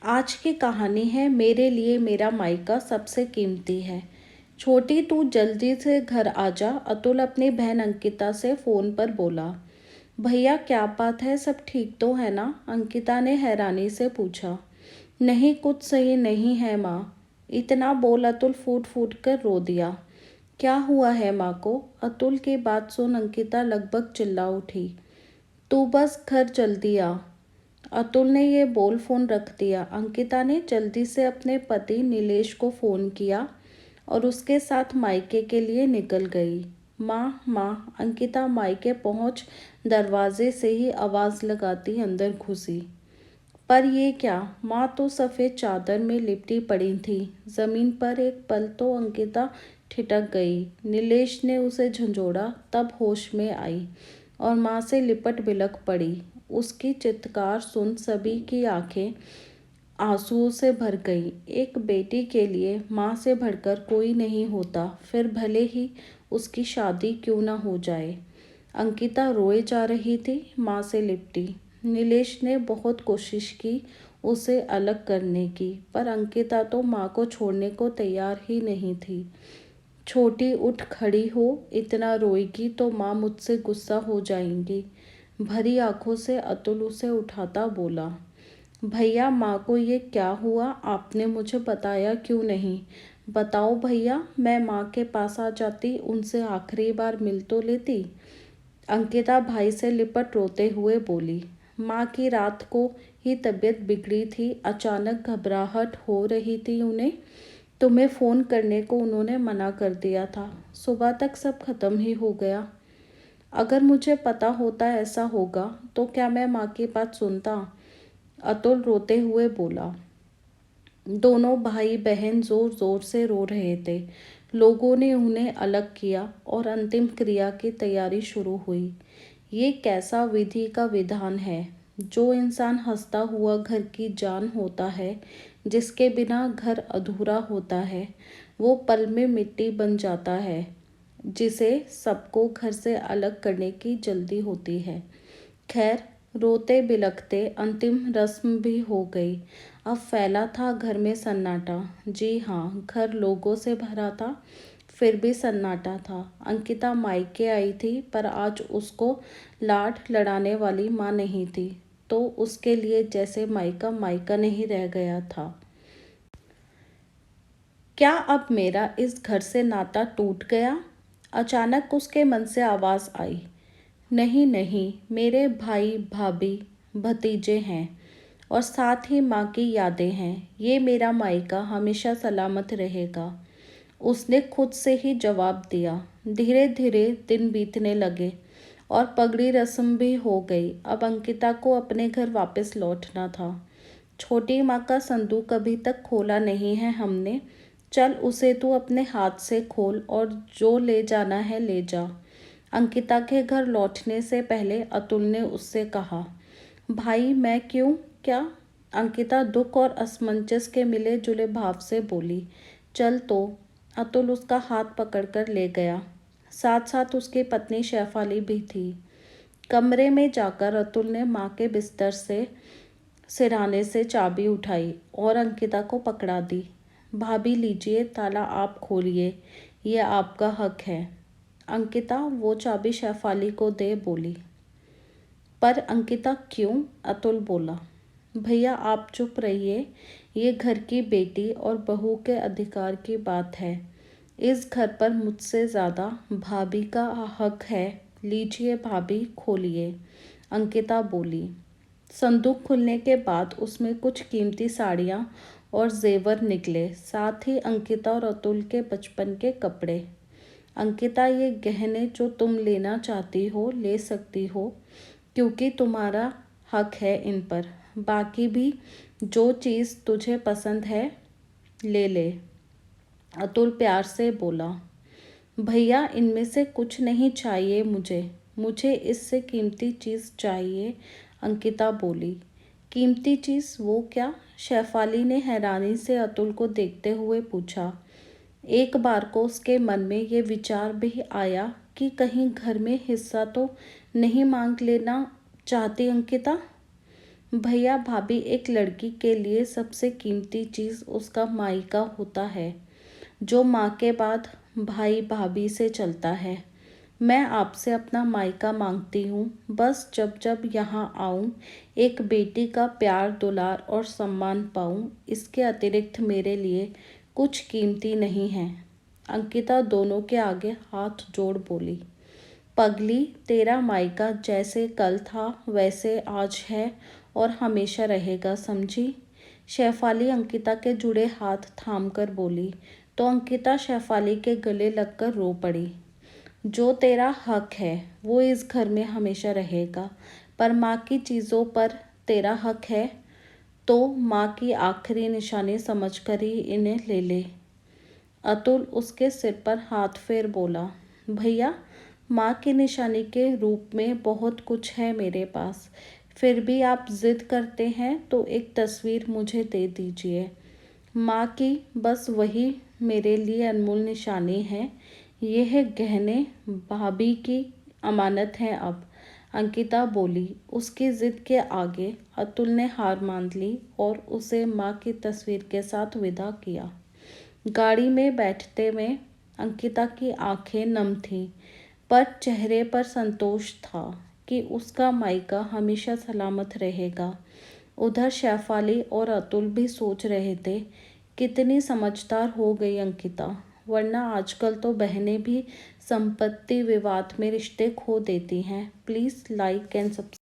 आज की कहानी है मेरे लिए मेरा मायका सबसे कीमती है। छोटी तू जल्दी से घर आ जा, अतुल अपनी बहन अंकिता से फ़ोन पर बोला। भैया क्या बात है, सब ठीक तो है ना? अंकिता ने हैरानी से पूछा। नहीं कुछ सही नहीं है माँ, इतना बोल अतुल फूट फूट कर रो दिया। क्या हुआ है माँ को? अतुल की बात सुन अंकिता लगभग चिल्ला उठी। तू बस घर जल्दी आ। अतुल ने ये बोल फोन रख दिया। अंकिता ने जल्दी से अपने पति नीलेश को फ़ोन किया और उसके साथ मायके के लिए निकल गई। माँ माँ, अंकिता मायके पहुँच दरवाजे से ही आवाज़ लगाती अंदर घुसी। पर ये क्या? माँ तो सफ़ेद चादर में लिपटी पड़ी थी। ज़मीन पर एक पल तो अंकिता ठिठक गई। नीलेश ने उसे झंझोड़ा, तब होश में आई और माँ से लिपट बिलक पड़ी। उसकी चित्कार सुन सभी की आंखें आंसुओं से भर गई। एक बेटी के लिए माँ से बढ़कर कोई नहीं होता, फिर भले ही उसकी शादी क्यों ना हो जाए। अंकिता रोए जा रही थी, माँ से लिपटी। नीलेश ने बहुत कोशिश की उसे अलग करने की, पर अंकिता तो माँ को छोड़ने को तैयार ही नहीं थी। छोटी उठ खड़ी हो, इतना रोएगी तो माँ मुझसे गुस्सा हो जाएंगी। भरी आंखों से अतुल उसे उठाता बोला। भैया माँ को ये क्या हुआ? आपने मुझे बताया क्यों नहीं? बताओ भैया, मैं माँ के पास आ जाती, उनसे आखिरी बार मिल तो लेती। अंकिता भाई से लिपट रोते हुए बोली। माँ की रात को ही तबीयत बिगड़ी थी, अचानक घबराहट हो रही थी उन्हें। तुम्हें फ़ोन करने को उन्होंने मना कर दिया था। सुबह तक सब खत्म ही हो गया। अगर मुझे पता होता ऐसा होगा तो क्या मैं माँ की बात सुनता? अतुल रोते हुए बोला। दोनों भाई बहन जोर जोर से रो रहे थे। लोगों ने उन्हें अलग किया और अंतिम क्रिया की तैयारी शुरू हुई। ये कैसा विधि का विधान है? जो इंसान हंसता हुआ घर की जान होता है, जिसके बिना घर अधूरा होता है, वो पल में मिट्टी बन जाता है, जिसे सबको घर से अलग करने की जल्दी होती है। खैर, रोते बिलखते अंतिम रस्म भी हो गई। अब फैला था घर में सन्नाटा। जी हाँ, घर लोगों से भरा था, फिर भी सन्नाटा था। अंकिता मायके आई थी, पर आज उसको लाड लड़ाने वाली माँ नहीं थी, तो उसके लिए जैसे मायका मायका नहीं रह गया था। क्या अब मेरा इस घर से नाता टूट गया? अचानक उसके मन से आवाज़ आई। नहीं नहीं, मेरे भाई भाभी भतीजे हैं और साथ ही माँ की यादें हैं। ये मेरा मायका हमेशा सलामत रहेगा। उसने खुद से ही जवाब दिया। धीरे धीरे दिन बीतने लगे और पगड़ी रस्म भी हो गई। अब अंकिता को अपने घर वापस लौटना था। छोटी माँ का संदूक अभी तक खोला नहीं है हमने। चल उसे तू अपने हाथ से खोल और जो ले जाना है ले जा। अंकिता के घर लौटने से पहले अतुल ने उससे कहा। भाई मैं क्यों? क्या? अंकिता दुख और असमंजस के मिले जुले भाव से बोली। चल तो। अतुल उसका हाथ पकड़कर ले गया। साथ साथ उसकी पत्नी शेफाली भी थी। कमरे में जाकर अतुल ने माँ के बिस्तर से सिरहाने से चाबी उठाई और अंकिता को पकड़ा दी। भाभी लीजिए, ताला आप खोलिए, ये आपका हक है। अंकिता वो चाबी शेफाली को दे बोली। पर अंकिता क्यों? अतुल बोला। भैया आप चुप रहिए, ये घर की बेटी और बहू के अधिकार की बात है। इस घर पर मुझसे ज़्यादा भाभी का हक है। लीजिए भाभी, खोलिए। अंकिता बोली। संदूक खुलने के बाद उसमें कुछ कीमती साड़ियाँ और जेवर निकले, साथ ही अंकिता और अतुल के बचपन के कपड़े। अंकिता, ये गहने जो तुम लेना चाहती हो ले सकती हो, क्योंकि तुम्हारा हक है इन पर। बाकी भी जो चीज़ तुझे पसंद है ले ले। अतुल प्यार से बोला। भैया इनमें से कुछ नहीं चाहिए मुझे, मुझे इससे कीमती चीज़ चाहिए। अंकिता बोली। कीमती चीज़ वो क्या? शेफाली ने हैरानी से अतुल को देखते हुए पूछा। एक बार को उसके मन में ये विचार भी आया कि कहीं घर में हिस्सा तो नहीं मांग लेना चाहती अंकिता। भैया भाभी, एक लड़की के लिए सबसे कीमती चीज़ उसका मायका होता है, जो माँ के बाद भाई भाभी से चलता है। मैं आपसे अपना मायका मांगती हूँ, बस जब जब यहाँ आऊँ एक बेटी का प्यार दुलार और सम्मान पाऊँ। इसके अतिरिक्त मेरे लिए कुछ कीमती नहीं है। अंकिता दोनों के आगे हाथ जोड़ बोली, पगली, तेरा मायका जैसे कल था वैसे आज है और हमेशा रहेगा, समझी। शेफाली अंकिता के जुड़े हाथ थाम कर बोली तो अंकिता शेफाली के गले लगकर रो पड़ी। जो तेरा हक है वो इस घर में हमेशा रहेगा, पर माँ की चीज़ों पर तेरा हक है तो माँ की आखिरी निशानी समझकर ही इन्हें ले ले। अतुल उसके सिर पर हाथ फेर बोला, भैया, माँ की निशानी के रूप में बहुत कुछ है मेरे पास, फिर भी आप जिद करते हैं तो एक तस्वीर मुझे दे दीजिए। माँ की बस वही मेरे लिए अनमोल निशानी है। यह गहने भाभी की अमानत हैं अब। अंकिता बोली। उसकी जिद के आगे अतुल ने हार मान ली और उसे माँ की तस्वीर के साथ विदा किया। गाड़ी में बैठते में अंकिता की आंखें नम थीं, पर चेहरे पर संतोष था कि उसका मायका हमेशा सलामत रहेगा। उधर शेफाली और अतुल भी सोच रहे थे, कितनी समझदार हो गई अंकिता, वरना आजकल तो बहनें भी संपत्ति विवाद में रिश्ते खो देती हैं। Please like and subscribe.